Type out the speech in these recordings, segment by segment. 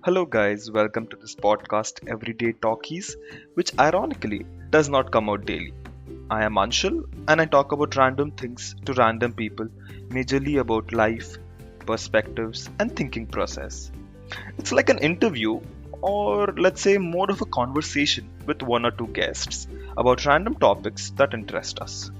Hello, guys, welcome to this podcast, Everyday Talkies, which ironically does not come out daily. I am Anshul and I talk about random things to random people, majorly about life, perspectives, and thinking process. It's like an interview, or let's say more of a conversation with one or two guests about random topics that interest us.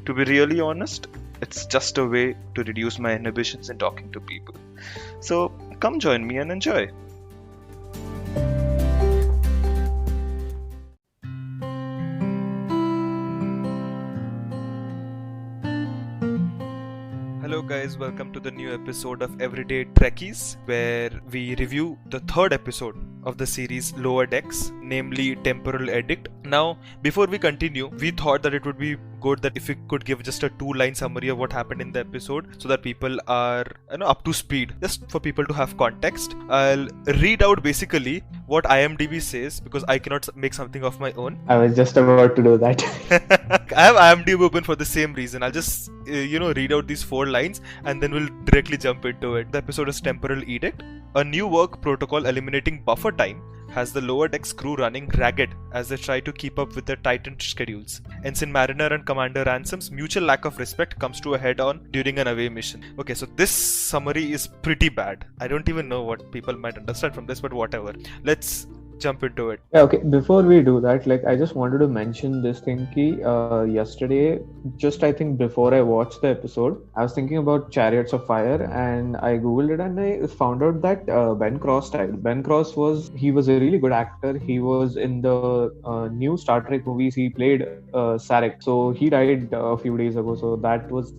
To be really honest, it's just a way to reduce my inhibitions in talking to people. So come join me and enjoy. Hello, guys, welcome to the new episode of Everyday Trekkies, where we review the third episode of the series Lower Decks, namely Temporal Edict. Now, before we continue, we thought that it would be good that if we could give just a two-line summary of what happened in the episode so that people are up to speed, just for people to have context. I'll read out basically what IMDb says because I cannot make something of my own. I was just about to do that. I have IMDb open for the same reason. I'll just read out these 4 lines and then we'll directly jump into it. The episode is Temporal Edict. A new work protocol eliminating buffer time has the lower decks crew running ragged as they try to keep up with their tightened schedules. Ensign Mariner and Commander Ransom's mutual lack of respect comes to a head-on during an away mission. Okay, so this summary is pretty bad. I don't even know what people might understand from this, but whatever. Let's jump into it. Yeah, okay. Before we do that, I just wanted to mention this thing ki, yesterday, just I think before I watched the episode, I was thinking about Chariots of Fire and I googled it and I found out that Ben Cross died. Ben Cross was a really good actor. He was in the new Star Trek movies. He played Sarek. So he died a few days ago. So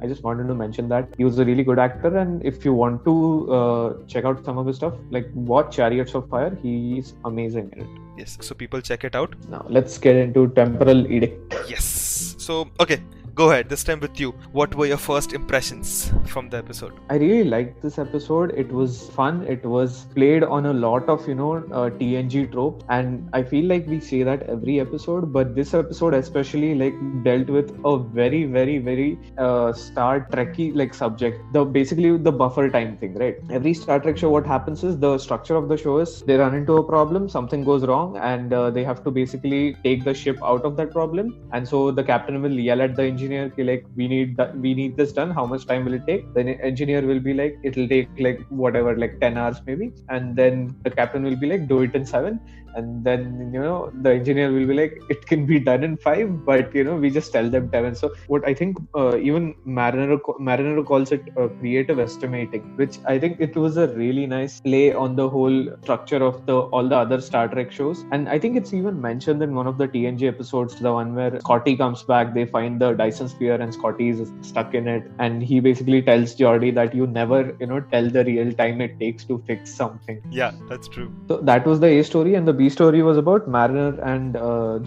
I just wanted to mention that. He was a really good actor, and if you want to check out some of his stuff, watch Chariots of Fire. He's amazing in it. Yes, so people check it out. Now let's get into Temporal Edict. Yes. So, okay, go ahead. This time with you. What were your first impressions from the episode? I really liked this episode. It was fun. It was played on a lot of, TNG tropes. And I feel like we say that every episode, but this episode especially dealt with a very, very, very Star Trekky subject. Basically the buffer time thing, right? Every Star Trek show, what happens is the structure of the show is they run into a problem, something goes wrong, and they have to basically take the ship out of that problem. And so the captain will yell at the engineer, we need this done. How much time will it take? Then the engineer will be like, it'll take 10 hours maybe. And then the captain will be like, do it in 7. And then the engineer will be like, it can be done in 5, but we just tell them 7. So what I think even Mariner calls it creative estimating, which I think it was a really nice play on the whole structure of all the other Star Trek shows. And I think it's even mentioned in one of the TNG episodes, the one where Scotty comes back, they find the Dyson sphere and Scotty is stuck in it, and he basically tells Geordi that you never tell the real time it takes to fix something. Yeah, that's true. So that was the A story, and the B story was about Mariner and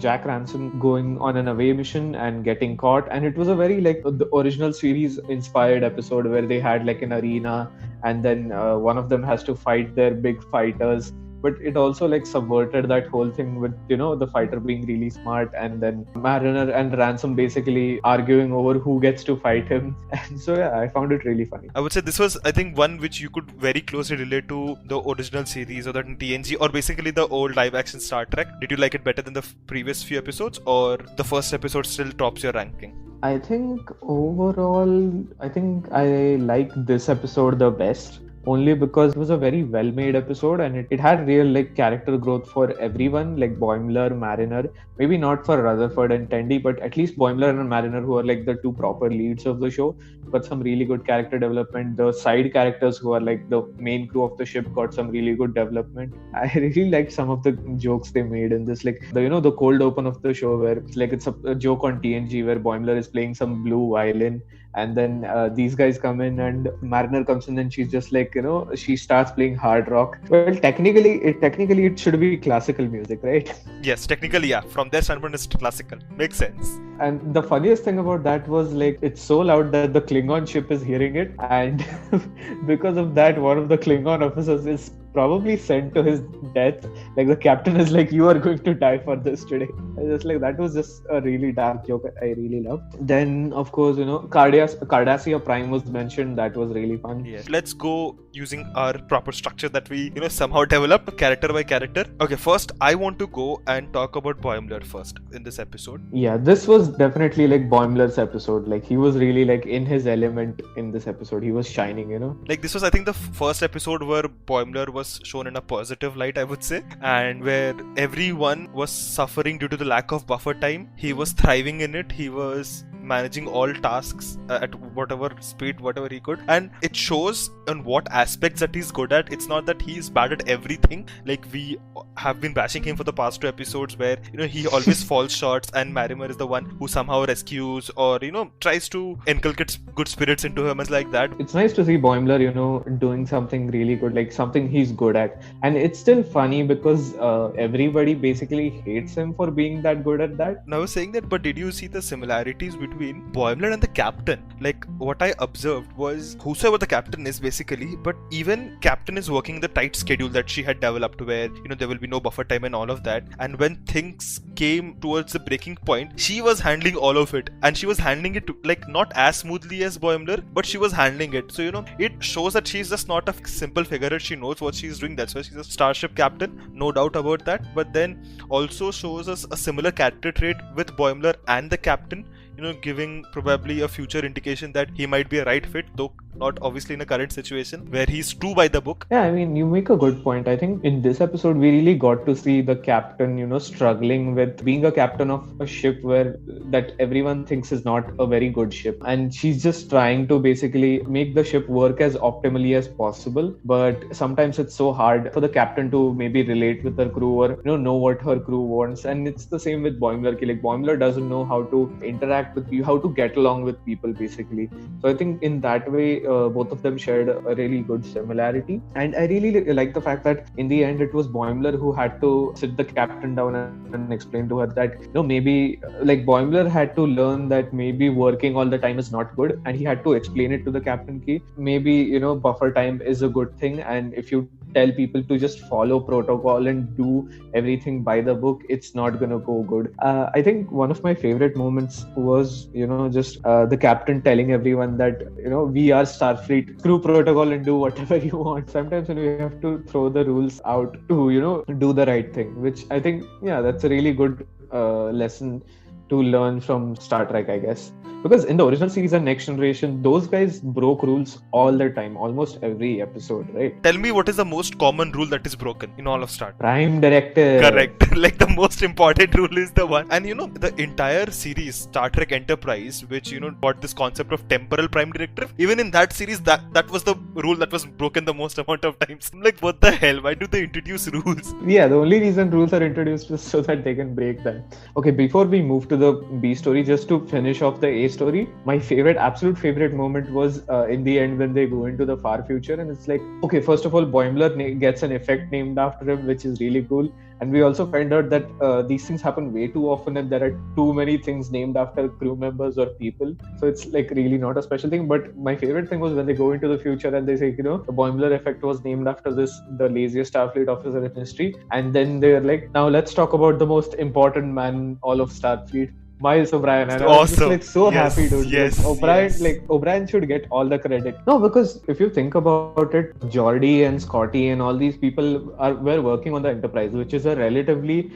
Jack Ransom going on an away mission and getting caught. And it was a very the original series inspired episode where they had an arena, and then one of them has to fight their big fighters. But it also subverted that whole thing with the fighter being really smart, and then Mariner and Ransom basically arguing over who gets to fight him. And so yeah, I found it really funny. I would say this was, I think, one which you could very closely relate to the original series or the TNG or basically the old live action Star Trek. Did you like it better than the previous few episodes, or the first episode still tops your ranking? I think overall, I like this episode the best. Only because it was a very well-made episode, and it had real character growth for everyone, Boimler, Mariner, maybe not for Rutherford and Tendi, but at least Boimler and Mariner, who are the two proper leads of the show, got some really good character development. The side characters who are the main crew of the ship got some really good development. I really liked some of the jokes they made in this, the cold open of the show where it's a joke on TNG where Boimler is playing some blue violin. And then these guys come in and Mariner comes in and she's just she starts playing hard rock. Well, technically it should be classical music, right? Yes, technically, yeah. From their standpoint, it's classical. Makes sense. And the funniest thing about that was it's so loud that the Klingon ship is hearing it. And because of that, one of the Klingon officers is probably sent to his death. Like the captain is like, you are going to die for this today. I just like, that was just a really dark joke I really loved. Then of course, Cardassia Prime was mentioned. That was really fun. Yeah. Let's go using our proper structure that we somehow developed character by character. Okay, first I want to go and talk about Boimler first in this episode. Yeah, this was definitely like Boimler's episode. Like he was really like in his element in this episode. He was shining. Like this was, I think, the first episode where Boimler was shown in a positive light, I would say, and where everyone was suffering due to the lack of buffer time. He was thriving in it. He was managing all tasks at whatever speed, whatever he could, and it shows on what aspects that he's good at. It's not that he's bad at everything. Like we have been bashing him for the past 2 episodes where he always falls short, and Marimer is the one who somehow rescues or tries to inculcate good spirits into him, and like that. It's nice to see Boimler doing something really good, like something he's good at. And it's still funny because everybody basically hates him for being that good at that. Now I was saying that, but did you see the similarities between Boimler and the captain? Like what I observed was, whosoever the captain is basically, but even captain is working the tight schedule that she had developed where there will be no buffer time and all of that, and when things came towards the breaking point, she was handling all of it, and she was handling it like not as smoothly as Boimler, but she was handling it. So it shows that she's just not a simple figurehead. She knows what she's doing. That's why she's a starship captain, no doubt about that. But then also shows us a similar character trait with Boimler and the captain, giving probably a future indication that he might be a right fit, though not obviously in a current situation where he's true by the book. Yeah, I mean, you make a good point. I think in this episode, we really got to see the captain, struggling with being a captain of a ship that everyone thinks is not a very good ship. And she's just trying to basically make the ship work as optimally as possible. But sometimes it's so hard for the captain to maybe relate with her crew or, know what her crew wants. And it's the same with Boimler. Like Boimler doesn't know how to interact with you, how to get along with people, basically. So I think in that way, both of them shared a really good similarity. And I really like the fact that in the end, it was Boimler who had to sit the captain down and explain to her that, maybe like Boimler had to learn that maybe working all the time is not good. And he had to explain it to the captain key. Maybe, buffer time is a good thing. And if you tell people to just follow protocol and do everything by the book, it's not gonna go good. I think one of my favorite moments was, just the captain telling everyone that, we are Starfleet, screw protocol and do whatever you want. Sometimes we have to throw the rules out to, do the right thing, which I think, that's a really good lesson to learn from Star Trek, I guess. Because in the original series and Next Generation, those guys broke rules all the time, almost every episode, right? Tell me what is the most common rule that is broken in all of Star Trek? Prime Directive. Correct. Like the most important rule is the one. And the entire series, Star Trek Enterprise, which got this concept of temporal prime directive, even in that series, that was the rule that was broken the most amount of times. I'm like, what the hell? Why do they introduce rules? Yeah, the only reason rules are introduced is so that they can break them. Okay, before we move to the B story, just to finish off the A story, my absolute favorite moment was in the end when they go into the far future, and it's like, okay, first of all, Boimler gets an effect named after him, which is really cool. And we also find out that these things happen way too often, and there are too many things named after crew members or people. So it's like really not a special thing. But my favorite thing was when they go into the future and they say, the Boimler effect was named after the laziest Starfleet officer in history. And then they're like, now let's talk about the most important man in all of Starfleet, Miles O'Brien. And awesome. I was just happy, dude. Yes, O'Brien should get all the credit. No, because if you think about it, Geordi and Scotty and all these people were working on the Enterprise, which is a relatively,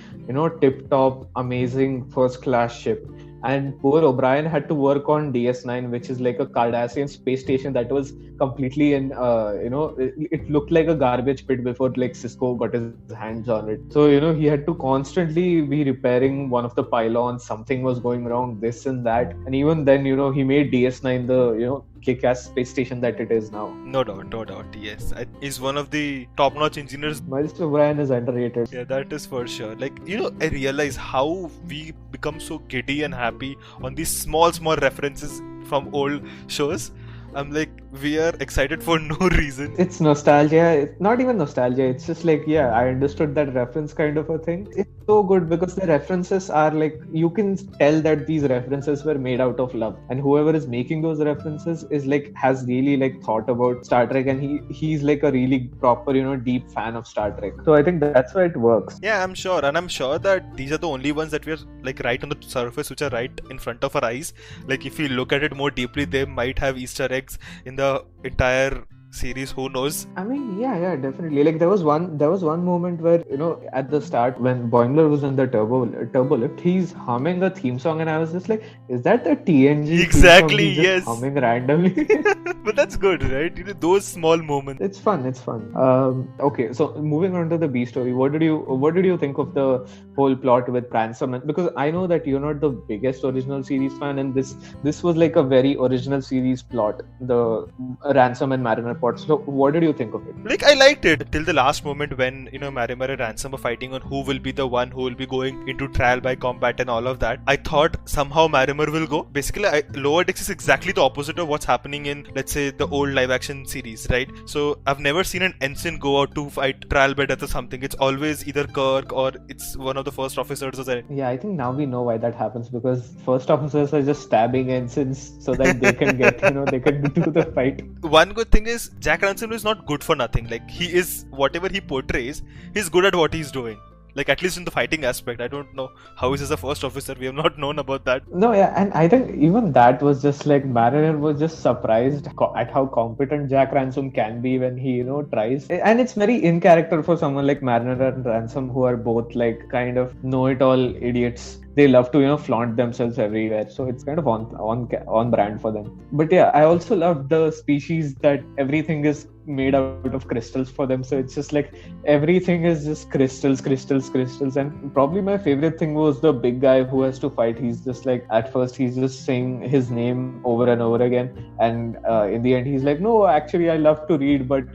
tip-top, amazing first-class ship. And poor O'Brien had to work on DS9, which is like a Cardassian space station that was completely in, it looked like a garbage pit before like Cisco got his hands on it. So, he had to constantly be repairing one of the pylons. Something was going wrong, this and that. And even then, he made DS9 the, kick-ass space station that it is now. No doubt. Yes, he's one of the top-notch engineers. Miles O'Brien is underrated. Yeah, that is for sure. Like, I realize how we become so giddy and happy on these small references from old shows. I'm like, we are excited for no reason. It's nostalgia. It's not even nostalgia. It's just like, I understood that reference kind of a thing. so good because the references are like, you can tell that these references were made out of love, and whoever is making those references is like has really like thought about Star Trek, and he's like a really proper, deep fan of Star Trek. So I think that's why it works. Yeah, I'm sure, and I'm sure that these are the only ones that we're like right on the surface, which are right in front of our eyes. Like if we look at it more deeply, they might have Easter eggs in the entire series. Who knows? I mean, yeah, definitely. Like there was one moment where, at the start when Boimler was in the turbo lift, he's humming a theme song, and I was just like, is that the TNG Exactly, theme song he's just yes. humming randomly? But that's good, right? Those small moments. It's fun. Okay, so moving on to the B story, what did you think of the whole plot with Ransom? Because I know that you're not the biggest original series fan, and this was like a very original series plot, the Ransom and Mariner plot. So what did you think of it? Like I liked it till the last moment when Mariner and Ransom are fighting on who will be the one who will be going into trial by combat and all of that. I thought somehow Mariner will go. Basically, Lower Decks is exactly the opposite of what's happening in, let's say, the old live action series, right? So I've never seen an ensign go out to fight trial by death or something. It's always either Kirk or it's one of the first officers or something. Yeah, I think now we know why that happens, because first officers are just stabbing ensigns so that they can get, they can do the fight. One good thing is Jack Ransom is not good for nothing. Like he is, whatever he portrays, he's good at what he's doing. Like at least in the fighting aspect. I don't know how he's a first officer. We have not known about that. No, yeah, and I think even that was just like Mariner was just surprised at how competent Jack Ransom can be when he, tries. And it's very in character for someone like Mariner and Ransom, who are both like kind of know-it-all idiots. They love to, flaunt themselves everywhere. So it's kind of on brand for them. But yeah, I also love the species that everything is made out of crystals for them. So it's just like everything is just crystals. And probably my favorite thing was the big guy who has to fight. He's just like, at first he's just saying his name over and over again, and in the end he's like, no, actually I love to read, but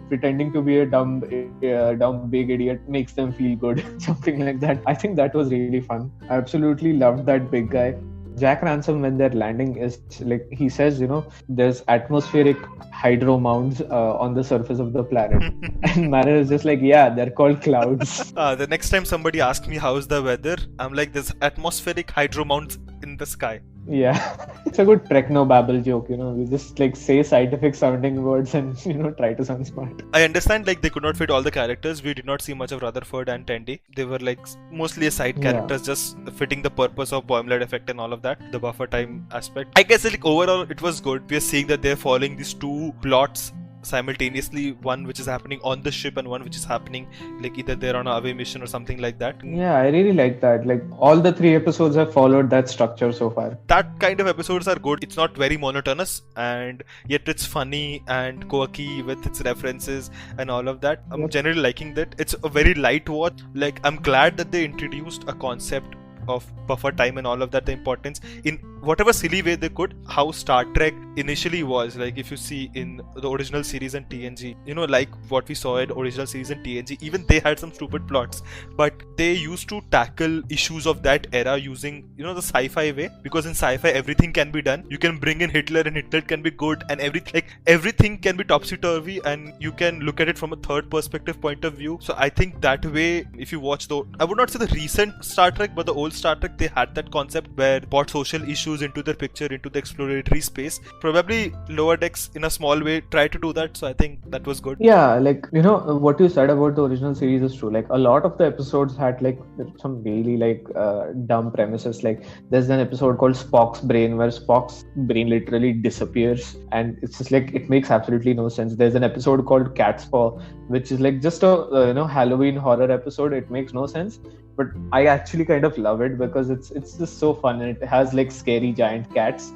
pretending to be a dumb big idiot makes them feel good. Something like that. I think that was really fun. I absolutely loved that big guy. Jack Ransom, when they're landing, is like, he says, there's atmospheric hydro mounds on the surface of the planet. And Mariner is just like, yeah, they're called clouds. The next time somebody asks me how's the weather, I'm like, there's atmospheric hydro mounts in the sky. Yeah, it's a good techno-babble joke, We just like say scientific sounding words and, try to sound smart. I understand like they could not fit all the characters. We did not see much of Rutherford and Tandy. They were like mostly a side characters, just fitting the purpose of Boimler effect and all of that, the buffer time aspect. I guess like overall it was good. We are seeing that they're following these two plots simultaneously, one which is happening on the ship and one which is happening like either they're on an away mission or something like that. Yeah, I really like that. Like all the 3 episodes have followed that structure so far. That kind of episodes are good. It's not very monotonous, and yet it's funny and quirky with its references and all of that. I'm generally liking that. It's a very light watch. Like I'm glad that they introduced a concept of buffer time and all of that, the importance in whatever silly way they could, how Star Trek initially was. Like if you see in the original series and TNG, like what we saw in original series and TNG, even they had some stupid plots, but they used to tackle issues of that era using the sci-fi way, because in sci-fi everything can be done. You can bring in Hitler and Hitler can be good, and everything can be topsy-turvy, and you can look at it from a third perspective point of view. So I think that way, if you watch I would not say the recent Star Trek, but the old Star Trek, they had that concept where brought social issues into the picture, into the exploratory space. Probably Lower Decks in a small way tried to do that, so I think that was good. Yeah, like what you said about the original series is true. Like a lot of the episodes had like some really like dumb premises. Like there's an episode called Spock's Brain, where Spock's brain literally disappears, and it's just like, it makes absolutely no sense. There's an episode called Cat's Paw, which is like just a Halloween horror episode. It makes no sense, but I actually kind of love it because it's just so fun, and it has like scary giant cats.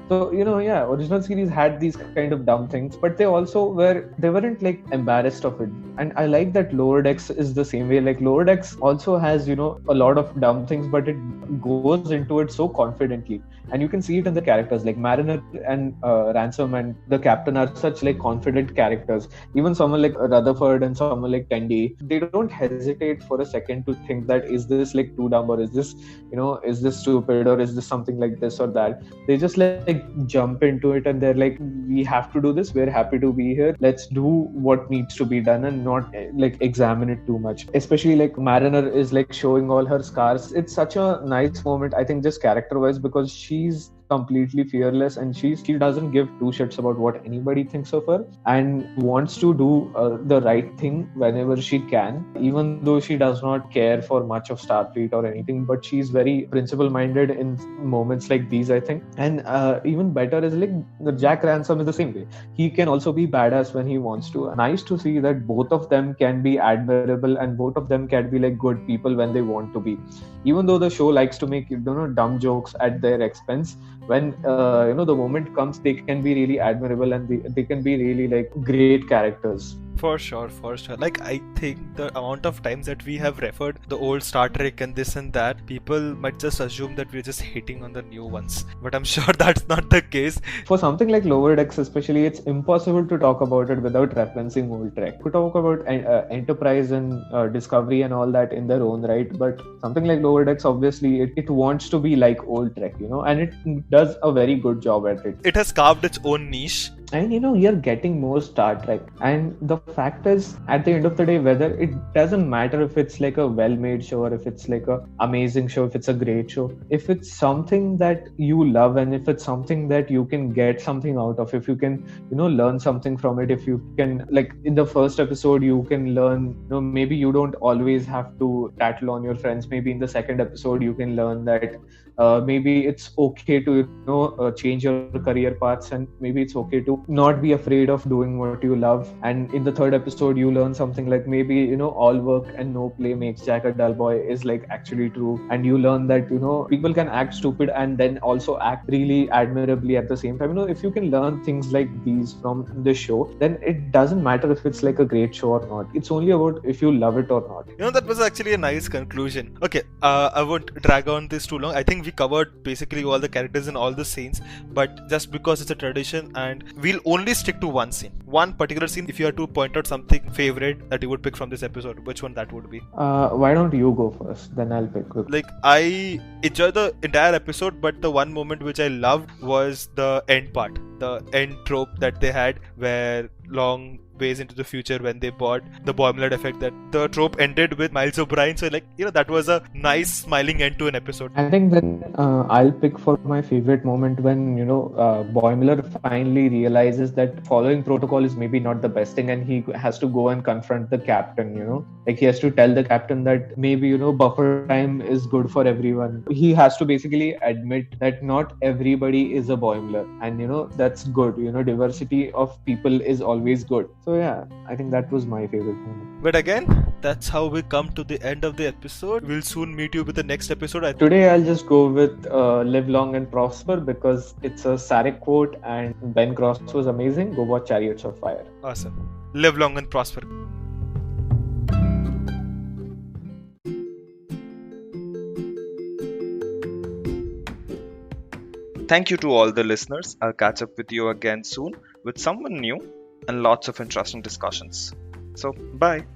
So original series had these kind of dumb things, but they weren't like embarrassed of it. And I like that Lower Decks is the same way. Like Lower Decks also has a lot of dumb things, but it goes into it so confidently. And you can see it in the characters like Mariner and Ransom and the captain are such like confident characters. Even someone like Rutherford and someone like Tendi, they don't hesitate for a second to think that is this like too dumb, or is this, is this stupid, or is this something like this or that. They just like jump into it and they're like, we have to do this, we're happy to be here, let's do what needs to be done and not like examine it too much. Especially like Mariner is like showing all her scars. It's such a nice moment, I think, just character wise, because she's completely fearless and she doesn't give two shits about what anybody thinks of her, and wants to do the right thing whenever she can, even though she does not care for much of Starfleet or anything, but she's very principle minded in moments like these, I think. And even better is like Jack Ransom is the same way. He can also be badass when he wants to. Nice to see that both of them can be admirable and both of them can be like good people when they want to be, even though the show likes to make dumb jokes at their expense. When the moment comes, they can be really admirable and they can be really like great characters. For sure. Like, I think the amount of times that we have referred the old Star Trek and this and that, people might just assume that we're just hating on the new ones. But I'm sure that's not the case. For something like Lower Decks especially, it's impossible to talk about it without referencing old Trek. We talk about Enterprise and Discovery and all that in their own right, but something like Lower Decks, obviously, it wants to be like old Trek, and it does a very good job at it. It has carved its own niche. And you're getting more Star Trek. And the fact is, at the end of the day, whether it doesn't matter if it's like a well-made show or if it's like a amazing show, if it's a great show, if it's something that you love and if it's something that you can get something out of, if you can, learn something from it, if you can, like in the first episode, you can learn, maybe you don't always have to tattle on your friends. Maybe in the second episode, you can learn that maybe it's okay to, change your career paths, and maybe it's okay to not be afraid of doing what you love. And in the third episode, you learn something like maybe, all work and no play makes Jack a dull boy is like actually true. And you learn that, people can act stupid and then also act really admirably at the same time. If you can learn things like these from the show, then it doesn't matter if it's like a great show or not. It's only about if you love it or not. That was actually a nice conclusion. Okay, I won't drag on this too long. I think we covered basically all the characters and all the scenes, but just because it's a tradition, and we'll only stick to one scene, one particular scene. If you had to point out something favorite that you would pick from this episode, which one that would be? Why don't you go first, then I'll pick. Like, I enjoyed the entire episode, but the one moment which I loved was the end part, the end trope that they had, where long ways into the future, when they bought the Boimler effect, that the trope ended with Miles O'Brien. So like, that was a nice smiling end to an episode. I think then I'll pick for my favorite moment when Boimler finally realizes that following protocol is maybe not the best thing, and he has to go and confront the captain. Like he has to tell the captain that maybe buffer time is good for everyone. He has to basically admit that not everybody is a Boimler, and that's good. Diversity of people is always good. So yeah, I think that was my favorite moment. But again, that's how we come to the end of the episode. We'll soon meet you with the next episode. Today I'll just go with Live Long and Prosper because it's a Sarek quote and Ben Cross was amazing. Go watch Chariots of Fire. Awesome. Live long and prosper. Thank you to all the listeners. I'll catch up with you again soon with someone new and lots of interesting discussions. So, bye.